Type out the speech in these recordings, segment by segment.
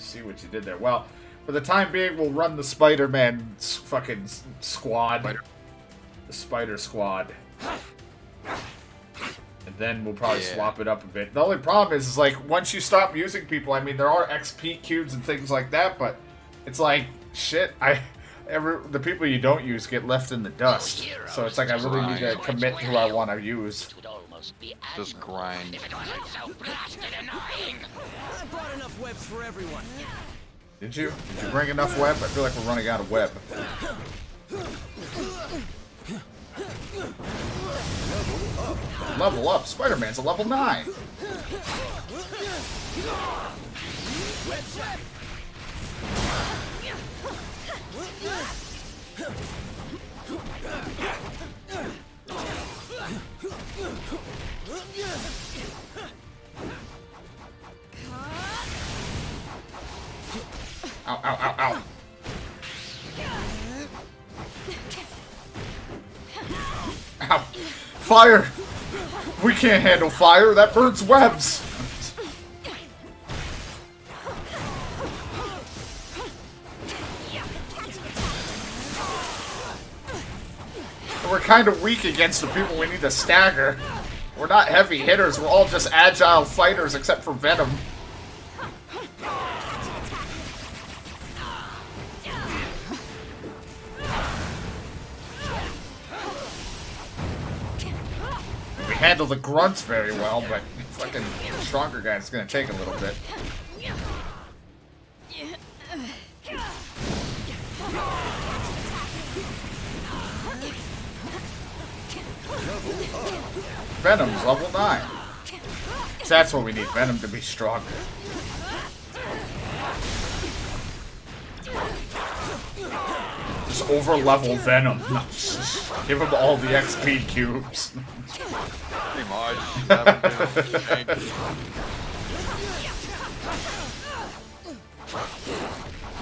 See what you did there. Well, for the time being, we'll run the Spider-Man fucking squad. The Spider Squad. And then we'll probably swap it up a bit. The only problem is like, once you stop using people, I mean, there are XP cubes and things like that, but it's like, shit, the people you don't use get left in the dust. So it's like, I really need to commit who I want to use. Just grind. I brought enough webs for everyone. Did you? Did you bring enough web? I feel like we're running out of web. Level up. Spider-Man's a level 9. Ow, ow, ow, ow. Ow. Fire! We can't handle fire. That burns webs. We're kind of weak against the people we need to stagger. We're not heavy hitters. We're all just agile fighters except for Venom. We handle the grunts very well, but fucking stronger guy's gonna take a little bit. Venom's level 9. That's what we need, Venom to be stronger. Just over-level Venom. Give him all the XP cubes. Pretty much.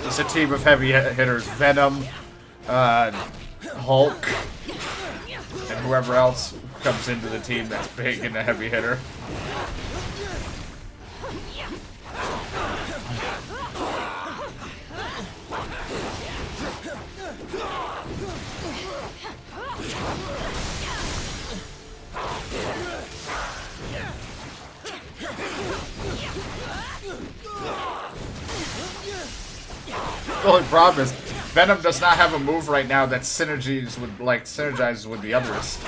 It's a team of heavy hitters. Venom, Hulk, and whoever else comes into the team that's big and a heavy hitter. The only problem is Venom does not have a move right now that synergizes with the others.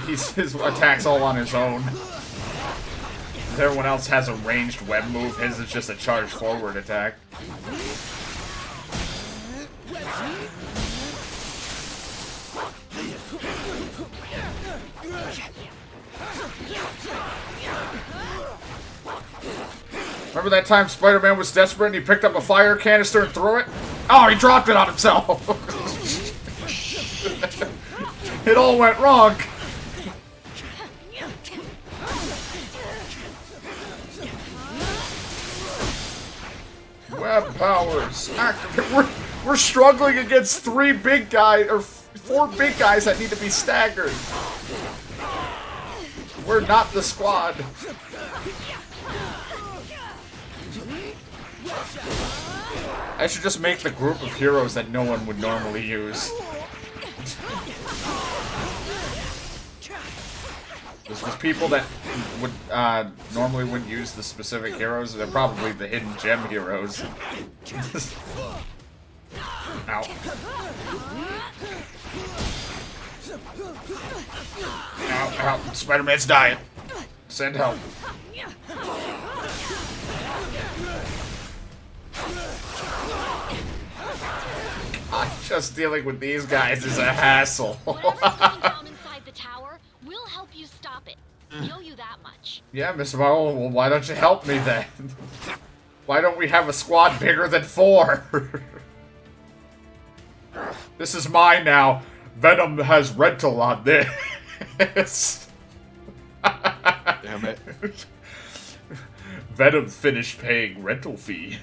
His attacks all on his own. Everyone else has a ranged web move. His is just a charge forward attack. Remember that time Spider-Man was desperate and he picked up a fire canister and threw it? Oh, he dropped it on himself! It all went wrong! Web powers activate. We're struggling against 3 big guys, or 4 big guys that need to be staggered. We're not the squad. I should just make the group of heroes that no one would normally use. There's people that would normally wouldn't use the specific heroes. They're probably the hidden gem heroes. Ow. Ow, ow. Spider-Man's dying. Send help. Just dealing with these guys is a hassle. We'll help you stop it. We owe you that much. Yeah, Mr. Marvel, well, why don't you help me then? Why don't we have a squad bigger than 4? This is mine now. Venom has rental on this. Damn it. Venom finished paying rental fee.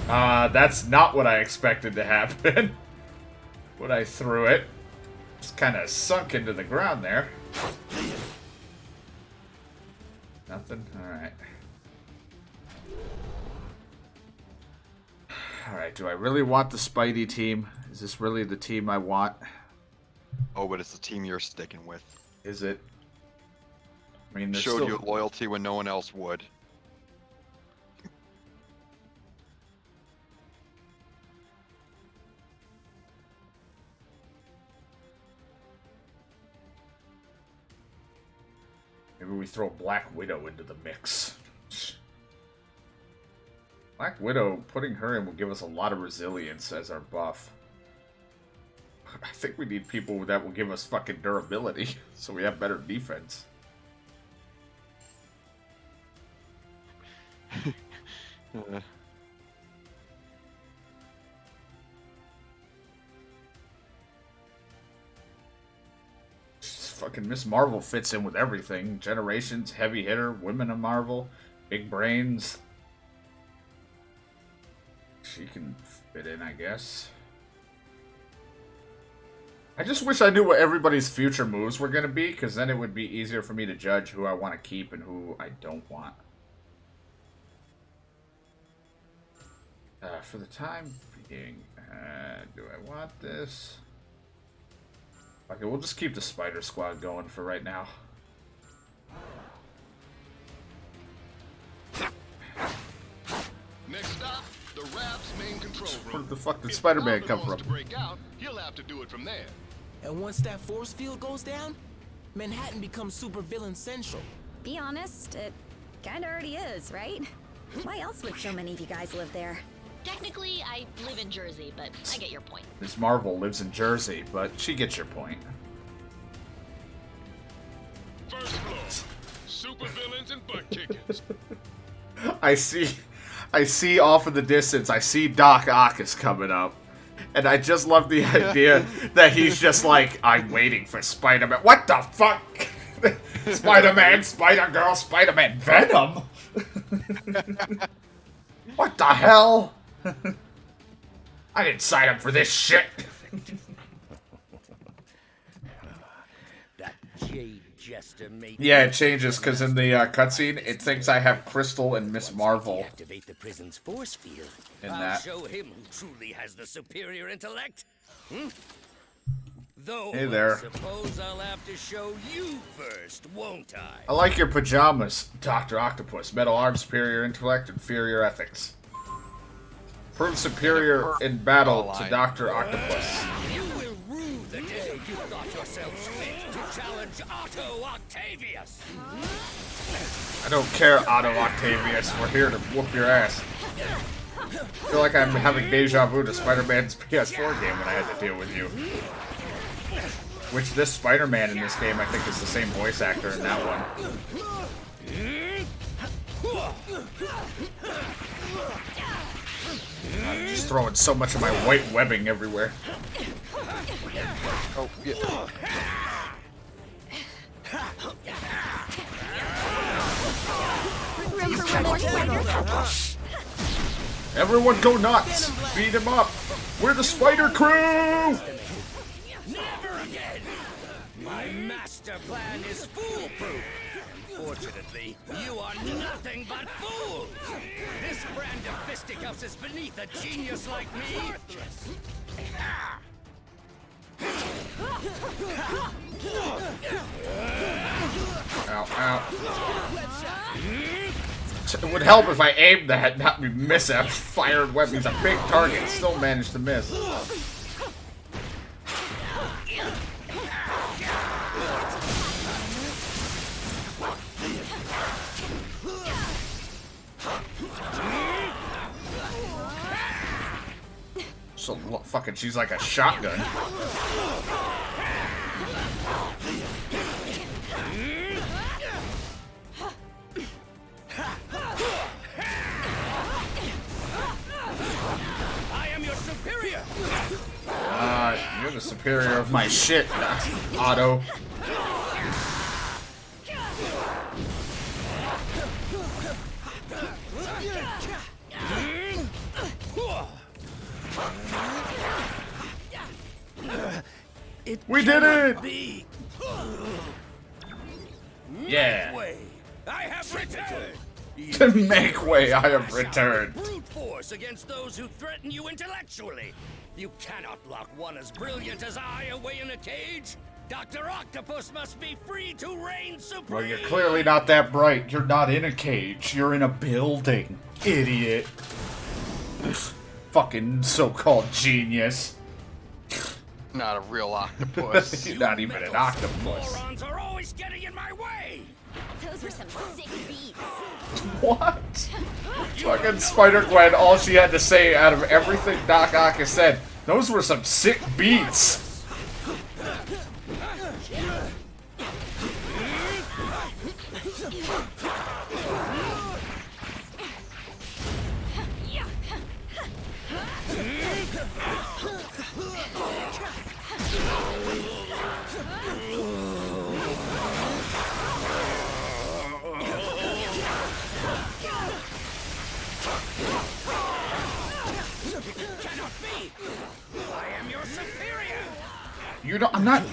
That's not what I expected to happen. When I threw it. It's kind of sunk into the ground there. Nothing? Alright. Alright, do I really want the Spidey team? Is this really the team I want? Oh, but it's the team you're sticking with. Is it? I mean, Showed still... you loyalty when no one else would. Maybe we throw Black Widow into the mix. Black Widow, putting her in will give us a lot of resilience as our buff. I think we need people that will give us fucking durability, so we have better defense. Fucking Miss Marvel fits in with everything. Generations, heavy hitter, women of Marvel, big brains. She can fit in, I guess. I just wish I knew what everybody's future moves were going to be, because then it would be easier for me to judge who I want to keep and who I don't want. For the time being, do I want this? Okay, we'll just keep the Spider Squad going for right now. Next stop, the Rap's main control room. Where the fuck did Spider-Man come from? To break out, he'll have to do it from there. And once that force field goes down, Manhattan becomes supervillain central. Be honest, it kinda already is, right? Why else would so many of you guys live there? Technically, I live in Jersey, but I get your point. Miss Marvel lives in Jersey, but she gets your point. First floor, supervillains and butt kickers. I see off in the distance, I see Doc Ock is coming up. And I just love the idea that he's just like, I'm waiting for Spider-Man. What the fuck? Spider-Man, Spider-Girl, Spider-Man, Venom? What the hell? I didn't sign up for this shit. That jade jester made Yeah, it changes because in the cutscene, it thinks I have Crystal and Miss Marvel activate the prison's force field. in I'll that. show him who truly has the superior intellect. Though Hey there. I suppose I'll have to show you first, won't I? I like your pajamas, Dr. Octopus. Metal arms, superior intellect, inferior ethics. Prove superior in battle to Dr. Octopus. You will rue the day you thought yourselves fit to challenge Otto Octavius. I don't care, Otto Octavius. We're here to whoop your ass. I feel like I'm having deja vu to Spider-Man's PS4 game when I had to deal with you. Which this Spider-Man in this game, I think, is the same voice actor in that one. I'm just throwing so much of my white webbing everywhere. Oh, yeah. Everyone go nuts! Beat him up! We're the Spider Crew! Never again! My master plan is foolproof. Unfortunately, you are nothing but fools. This brand of fisticuffs is beneath a genius like me. Ow, ow. It would help if I aimed that, not me miss a fired weapon. He's a big target, still managed to miss. So fucking, she's like a shotgun. I am your superior. You're the superior of my shit, Otto. We did it! Be Yeah. way. I have returned. To make way, I have returned. Brute force against those who threaten you intellectually. You cannot lock one as brilliant as I away in a cage. Dr. Octopus must be free to reign supreme. Well, you're clearly not that bright. You're not in a cage. You're in a building, idiot. Fucking so-called genius. Not a real octopus. You're not even an octopus. Morons are always getting in my way. Those were some sick beats. What? Fucking Spider-Gwen, all she had to say out of everything Doc Ock has said, those were some sick beats.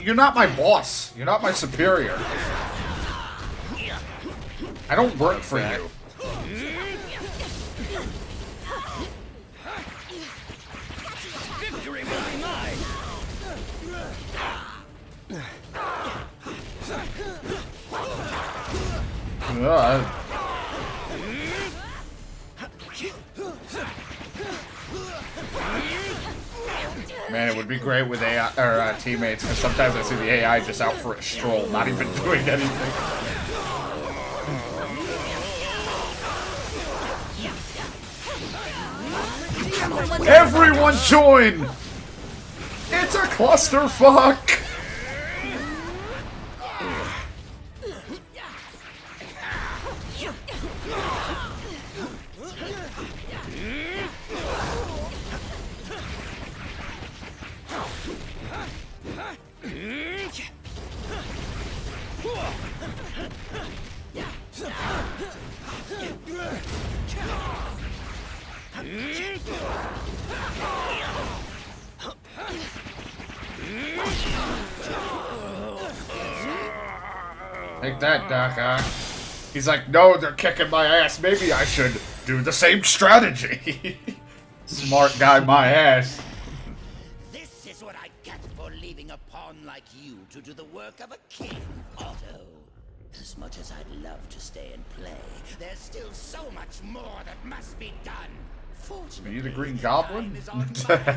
You're not my boss. You're not my superior. I don't work for you. Victory will be mine. Man, it would be great with AI or teammates, because sometimes I see the AI just out for a stroll, not even doing anything. Everyone join! It's a clusterfuck! Take that, Doc Ock. He's like, no, they're kicking my ass. Maybe I should do the same strategy. Smart guy, my ass. This is what I get for leaving a pawn like you to do the work of a king, Otto. As much as I'd love to stay and play, there's still so much more that must be done. Fortunately, Are you the Green Goblin? time is on my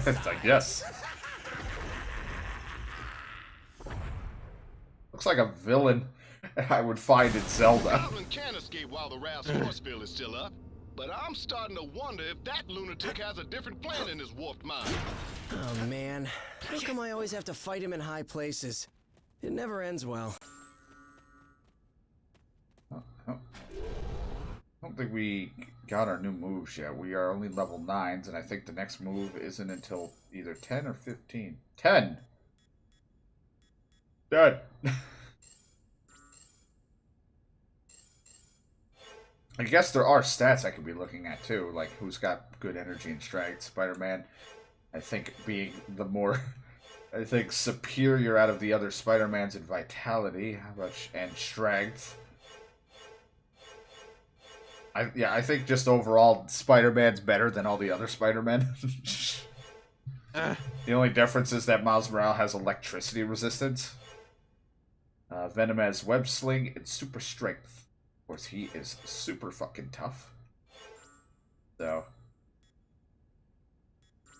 It's like, yes. Looks like a villain I would find in Zelda. Goblin can escape while the Raph's force field is still up, but I'm starting to wonder if that lunatic has a different plan in his warped mind. Oh man, how come I always have to fight him in high places? It never ends well. I don't think we got our new moves yet. We are only level 9s, and I think the next move isn't until either 10 or 15. 10! Dead! I guess there are stats I could be looking at too, like who's got good energy and strength. Spider-Man, I think, being the more, I think, superior out of the other Spider-Mans in vitality, how much, and strength. I think just overall, Spider-Man's better than all the other Spider-Men. The only difference is that Miles Morales has electricity resistance. Venom has web sling and super strength. Of course, he is super fucking tough. So,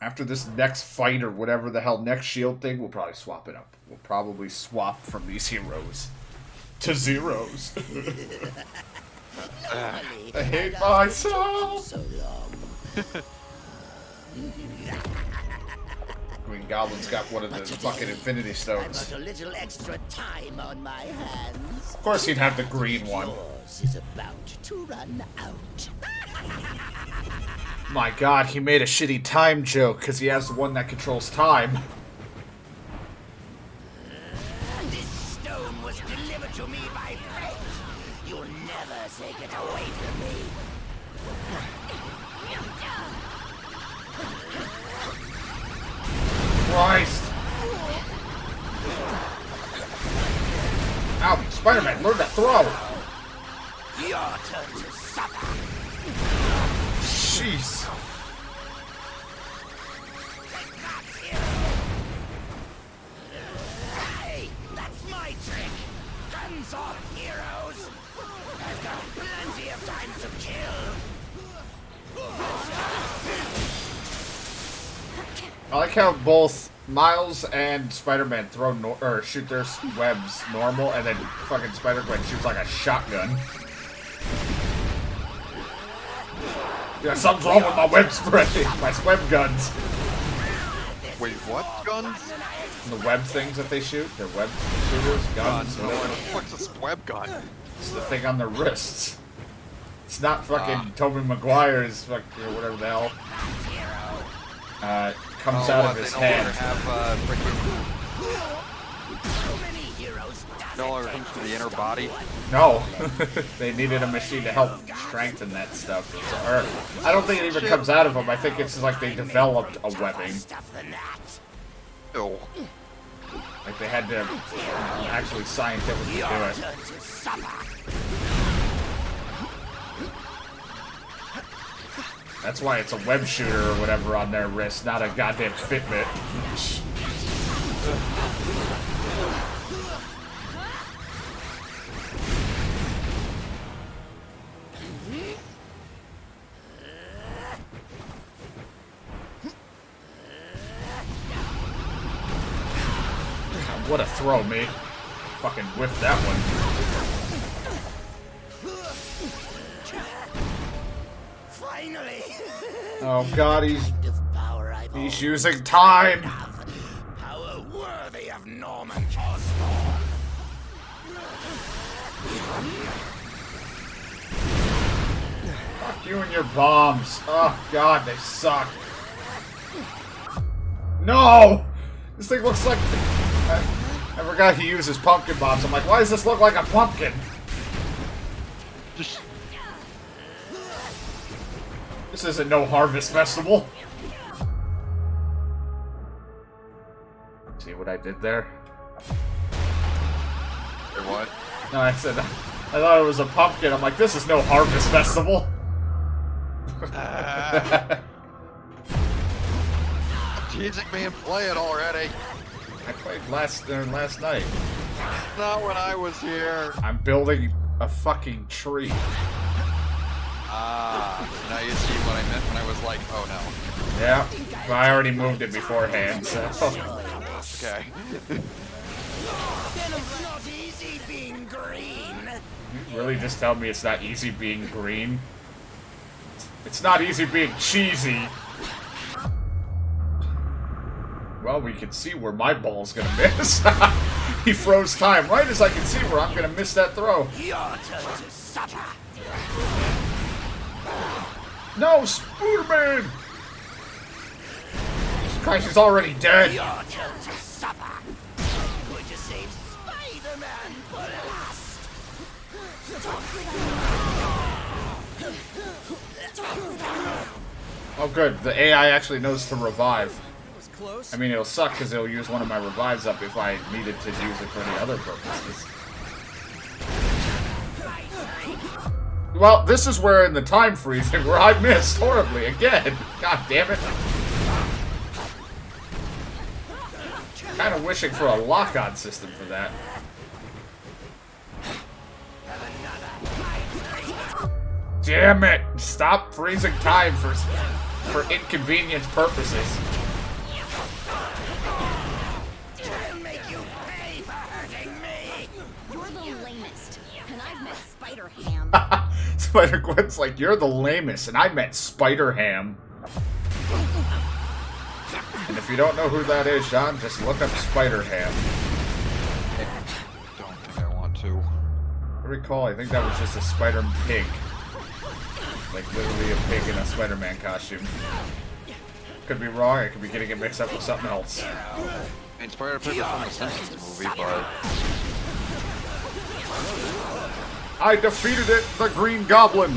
after this next fight or whatever the hell next shield thing, we'll probably swap it up. We'll probably swap from these heroes to zeros. I hate myself. So long. Green Goblin's got one of the fucking Infinity I've Stones. got a little extra time on my hands. Of course, he'd have the green one. Yours is about to run out. My God, he made a shitty time joke because he has the one that controls time. This stone was delivered to me by fate. You'll never take it away from me. Christ! Ow, Spider-Man, learn to throw! Your turn to suffer. I like how both Miles and Spider-Man throw or shoot their webs normal, and then fucking Spider-Gwen shoots like a shotgun. Yeah, something's wrong with my web spray. My web guns. Wait, what guns? The web things that they shoot. They're web shooters, guns. No, what the fuck's this web gun? It's the thing on their wrists. It's not fucking Tobey Maguire's fucking or whatever the hell. Comes out of his hand. No longer comes to the inner body. No, they needed a machine to help strengthen that stuff. Or I don't think it even comes out of them. I think it's like they developed a webbing. Ew. Like they had to actually scientifically do it. That's why it's a web shooter or whatever on their wrist, not a goddamn Fitbit. What a throw, me. Fucking whiffed that one. Finally! Oh god, he's using time! Power worthy of Norman Osborn! Fuck you and your bombs. Oh god, they suck. No! This thing looks like... I forgot he uses pumpkin bombs. I'm like, why does this look like a pumpkin? This isn't no harvest festival. See what I did there? Or what? No, I said, I thought it was a pumpkin. I'm like, this is no harvest festival. Teasing me and play it already. I played last night. Not when I was here. I'm building a fucking tree. Now you see what I meant when I was like, oh no. Yeah, but I already moved it beforehand, so... Okay. It's not easy being green! You really just tell me it's not easy being green? It's not easy being cheesy. Well, we can see where my ball's gonna miss. He froze time right as I can see where I'm gonna miss that throw. Your turn to suffer! No, Spider-Man! Christ, he's already dead. Your turn to suffer! I'm going to save Spider-Man for last! Oh good, the AI actually knows to revive. That was close. I mean, it'll suck because it'll use one of my revives up if I needed to use it for any other purposes. Well, this is where in the time freezing where I missed horribly again. God damn it. Kind of wishing for a lock-on system for that. Damn it! Stop freezing time for inconvenience purposes. I'll make you pay for hurting me! You're the lamest, and I've met Spider-Ham. Spider-Gwen's like, you're the lamest, and I meant Spider-Ham. And if you don't know who that is, Sean, just look up Spider-Ham. Don't think I want to. I recall, I think that was just a Spider-Pig. Like, literally a pig in a Spider-Man costume. Could be wrong, I could be getting it mixed up with something else. I mean, Spider-Pig was from the Simpsons movie, but... I defeated it, the Green Goblin!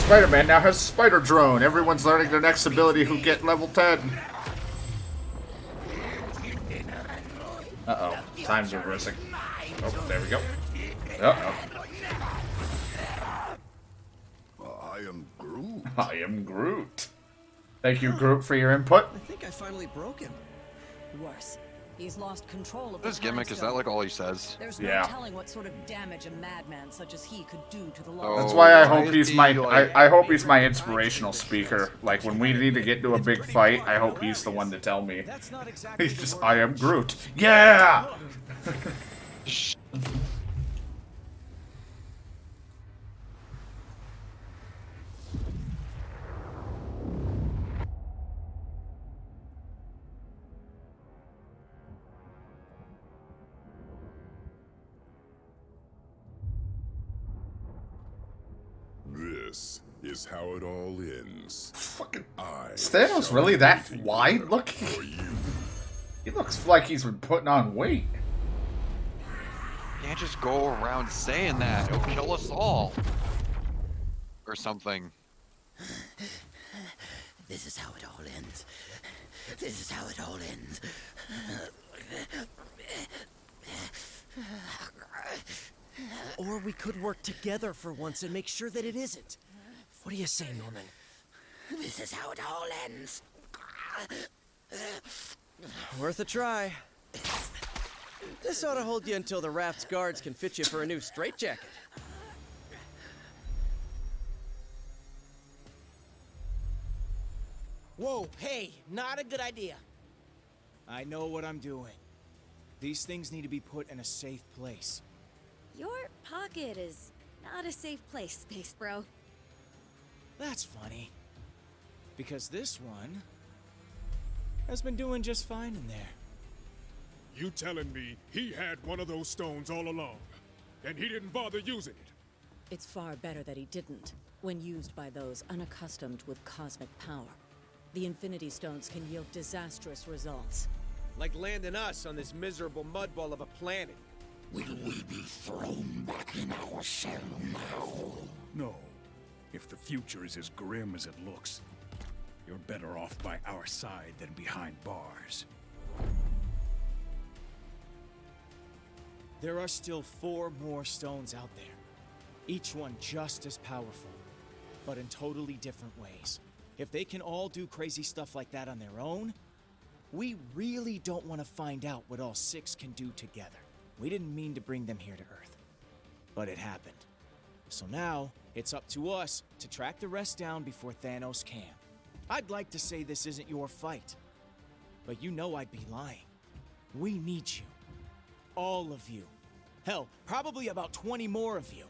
Spider-Man now has Spider Drone. Everyone's learning their next ability who get level 10. Uh-oh. Time's reversing. Oh, there we go. Uh-oh. I am Groot. I am Groot. Thank you, Groot, for your input. I think I finally broke him. Worse. He's lost control of This the gimmick, is that Time like all he says? There's no Yeah. telling what sort of damage a madman such as he could do to the Oh, law. That's why I why hope is he's he, my like- I hope he's my inspirational speaker. Like when we need to get into a big fight, I hope he's the one to tell me. That's not exactly He's the just word I am Groot. Yeah. This is how it all ends. Fucking I Thanos shall really that be wide here looking? for you. He looks like he's been putting on weight. You can't just go around saying that. It'll kill us all. Or something. This is how it all ends. This is how it all ends. Or we could work together for once and make sure that it isn't. What do you say, Norman? This is how it all ends. Worth a try. This ought to hold you until the raft's guards can fit you for a new straitjacket. Whoa, hey, not a good idea. I know what I'm doing. These things need to be put in a safe place. Your pocket is not a safe place, Space Bro. That's funny. Because this one has been doing just fine in there. You telling me he had one of those stones all along, and he didn't bother using it? It's far better that he didn't, when used by those unaccustomed with cosmic power. The Infinity Stones can yield disastrous results. Like landing us on this miserable mudball of a planet. Will we be thrown back in our shell now? No. If the future is as grim as it looks, you're better off by our side than behind bars. There are still 4 more stones out there. Each one just as powerful, but in totally different ways. If they can all do crazy stuff like that on their own, we really don't want to find out what all 6 can do together. We didn't mean to bring them here to Earth, but it happened. So now, it's up to us to track the rest down before Thanos can. I'd like to say this isn't your fight, but you know I'd be lying. We need you. All of you. Hell, probably about 20 more of you.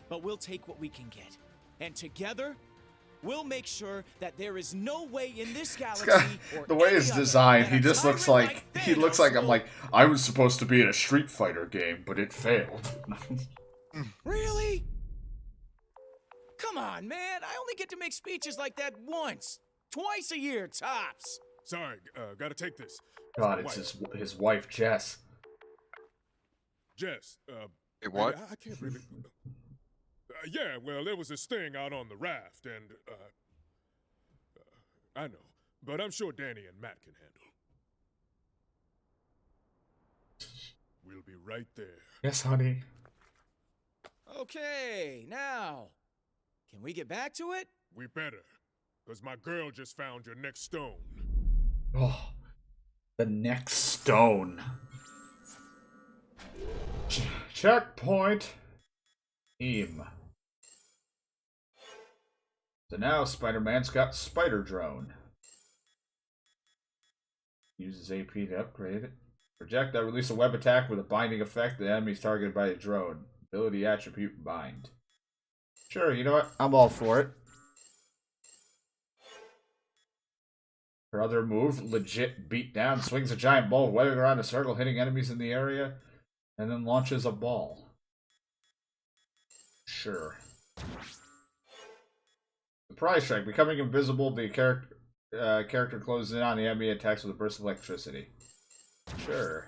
But we'll take what we can get. And together, we'll make sure that there is no way in this galaxy or The way any it's other designed, that he a just looks tyrant like he looks Thanos like I'm will- like I was supposed to be in a Street Fighter game, but it failed. Really? Come on, man. I only get to make speeches like that once. Twice a year, tops. Sorry, gotta take this. God, My it's wife. his wife Jess. Jess, Wait, what? I can't really... yeah, well, there was this thing out on the raft, and, I know, but I'm sure Danny and Matt can handle. We'll be right there. Yes, honey. Okay, now, can we get back to it? We better, because my girl just found your next stone. Oh, the next stone. Checkpoint. Aim. So now Spider-Man's got Spider Drone. Uses AP to upgrade it. Projectile release a web attack with a binding effect. The enemy's targeted by a drone. Ability attribute bind. Sure, you know what? I'm all for it. Her other move, legit beat down, swings a giant ball, webbing around a circle, hitting enemies in the area, and then launches a ball. Sure. Surprise strike. Becoming invisible, the character closes in on the enemy, attacks with a burst of electricity. Sure.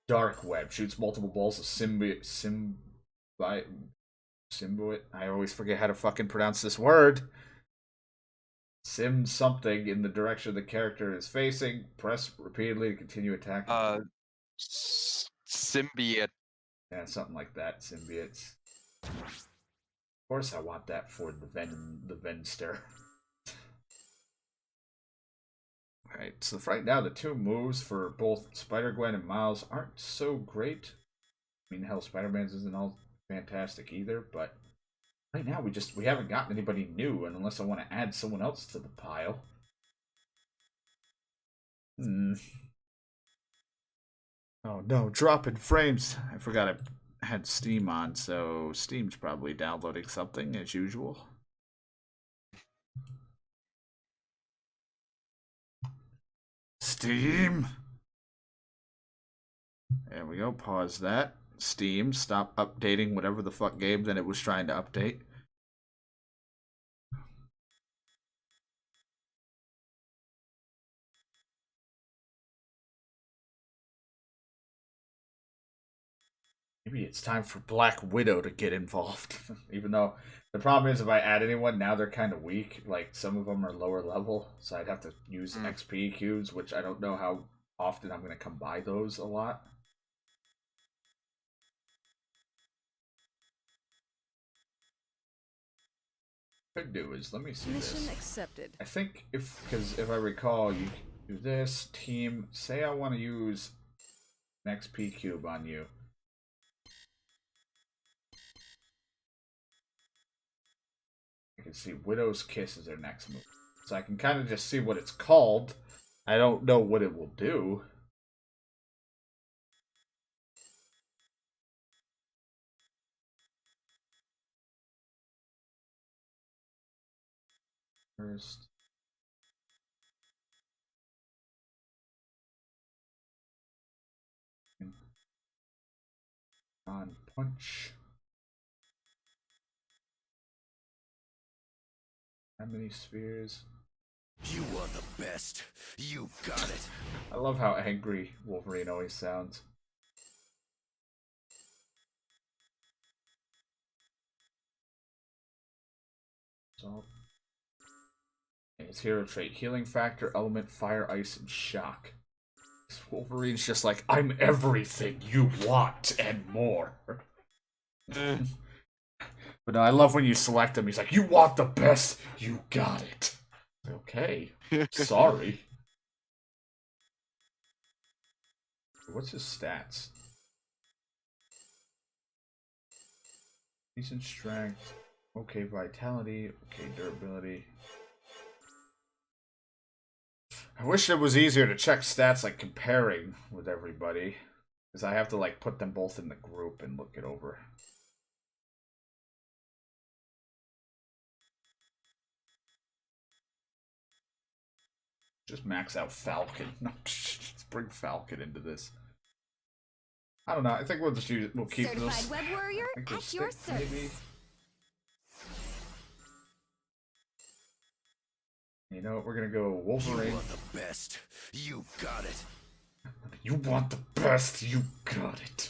Dark web. Shoots multiple balls of symbiote. I always forget how to fucking pronounce this word. Sim something in the direction the character is facing. Press repeatedly to continue attacking. Symbiote. Yeah, something like that. Symbiotes. Of course I want that for the Venster. Alright, so right now the two moves for both Spider-Gwen and Miles aren't so great. I mean, hell, Spider-Man's isn't all fantastic either, but right now we haven't gotten anybody new, and unless I want to add someone else to the pile. Oh no, dropping frames. I forgot I had Steam on, so Steam's probably downloading something as usual. Steam! There we go, pause that. Steam, stop updating whatever the fuck game that it was trying to update. Maybe it's time for Black Widow to get involved. Even though the problem is if I add anyone, now they're kind of weak. Like, some of them are lower level, so I'd have to use XP cubes, which I don't know how often I'm going to come by those a lot. Could do is, let me see Mission this. accepted. I think because if I recall, you do this, team, say I want to use an XP cube on you. I can see Widow's Kiss is their next move. So I can kind of just see what it's called. I don't know what it will do. First. On punch. How many spheres? You are the best. You got it. I love how angry Wolverine always sounds. So, his hero trait: healing factor, element, fire, ice, and shock. Wolverine's just like, I'm everything you want and more. But no, I love when you select him. He's like, you want the best, you got it. Okay, sorry. What's his stats? Decent strength. Okay, vitality. Okay, durability. I wish it was easier to check stats, like comparing with everybody. Because I have to like put them both in the group and look it over. Just max out Falcon. No, let's bring Falcon into this. I don't know. I think we'll just use. We'll keep Certified this. web warrior at your service. Maybe. You know what? We're gonna go Wolverine. You are the best. You got it. You want the best. You got it.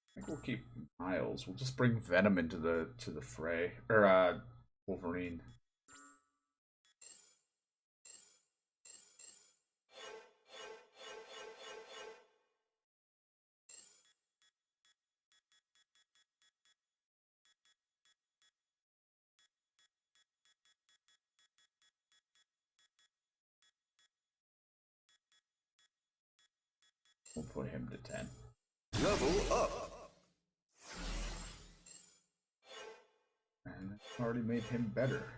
I think we'll keep Miles. We'll just bring Venom into the fray, or Wolverine. We'll put him to 10. Level up. And already made him better.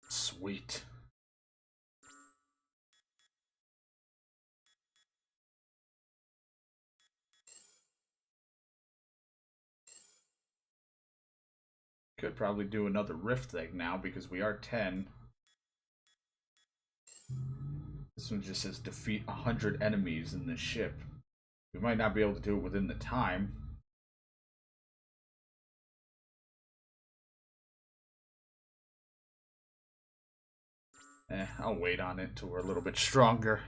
Sweet. Could probably do another rift thing now because we are 10. This one just says defeat 100 enemies in the ship. We might not be able to do it within the time. I'll wait on it till we're a little bit stronger.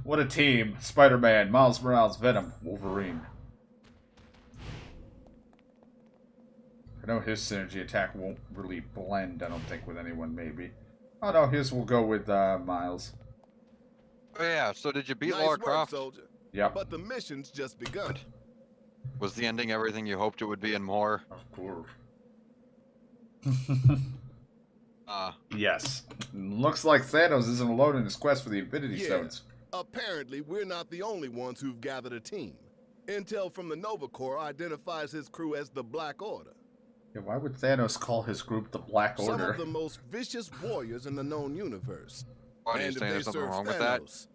What a team. Spider-Man, Miles Morales, Venom, Wolverine. I know his synergy attack won't really blend, I don't think, with anyone, maybe. Oh no, his will go with Miles. Oh yeah, so did you beat Nice Lara work, Croft? soldier. Yep. But the mission's just begun. Was the ending everything you hoped it would be and more? Of course. Yes. Looks like Thanos isn't alone in his quest for the Infinity Stones. Apparently, we're not the only ones who've gathered a team. Intel from the Nova Corps identifies his crew as the Black Order. Yeah, why would Thanos call his group the Black Order? Some of the most vicious warriors in the known universe. Why do you And if say they there's something serve wrong with that? Thanos,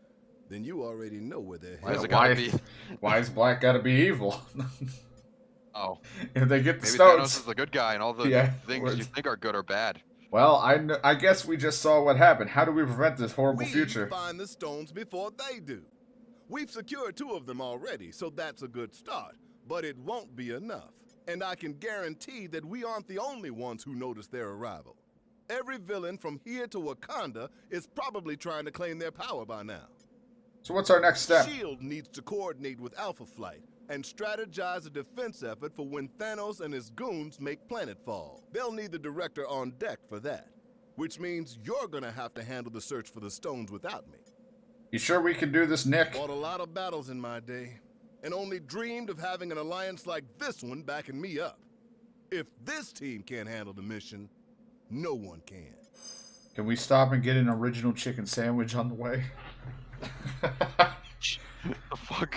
then you already know where they're Why is headed. it gotta be? Why is Black gotta be evil? Oh. If they get the Maybe stones. Thanos is the good guy and all the things you think are good are bad. Well, I guess we just saw what happened. How do we prevent this horrible future? We find the stones before they do. We've secured 2 of them already, so that's a good start. But it won't be enough. And I can guarantee that we aren't the only ones who noticed their arrival. Every villain from here to Wakanda is probably trying to claim their power by now. So what's our next step? S.H.I.E.L.D. needs to coordinate with Alpha Flight and strategize a defense effort for when Thanos and his goons make planetfall. They'll need the director on deck for that, which means you're gonna have to handle the search for the stones without me. You sure we can do this, Nick? Fought a lot of battles in my day, and only dreamed of having an alliance like this one backing me up. If this team can't handle the mission, no one can. Can we stop and get an original chicken sandwich on the way? The fuck?